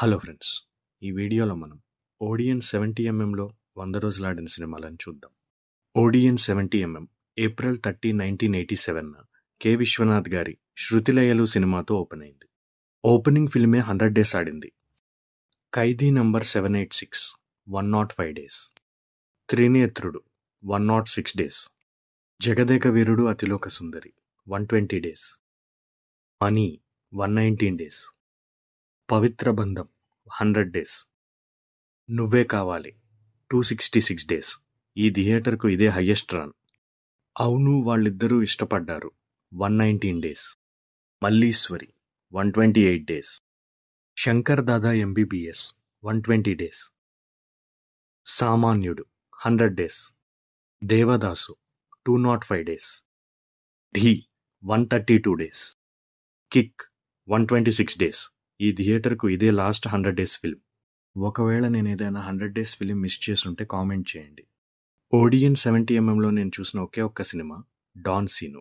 Hello friends, ఈ వీడియోలో మనం ఓడియన్ 70mm 100 రోజులాడిన సినిమాలను చూద్దాం. ఓడియన్ 70mm ఏప్రిల్ 30, 1987న కె. విశ్వనాథ్ గారి శృతిలయలు సినిమాతో ఓపెన్ అయింది. ఓపెనింగ్ ఫిల్మే 100 డేస్ ఆడింది. ఖైదీ number 786 105 days, Trinetrudu 106 days, Jagadeka Veerudu Athiloka Sundari 120 days, money 119 days, పవిత్ర బంధం 100 డేస్, నువ్వే కావాలి 266 డేస్. ఈ థియేటర్కు ఇదే హయ్యెస్ట్ రన్. అవును వాళ్ళిద్దరూ ఇష్టపడ్డారు 119 days, Malleswari 128 days, Shankar Dada MBBS 120 days, సామాన్యుడు 100 డేస్, దేవదాసు 205 డేస్, ఢీ 132 డేస్, కిక్ 126 డేస్. ఈ థియేటర్కు ఇదే లాస్ట్ 100 డేస్ ఫిల్మ్. ఒకవేళ నేను ఏదైనా 100 డేస్ ఫిలిం మిస్ చేసుంటే కామెంట్ చేయండి. ఓడియన్ 70mm నేను చూసిన ఒకే ఒక్క సినిమా డాన్ సీను.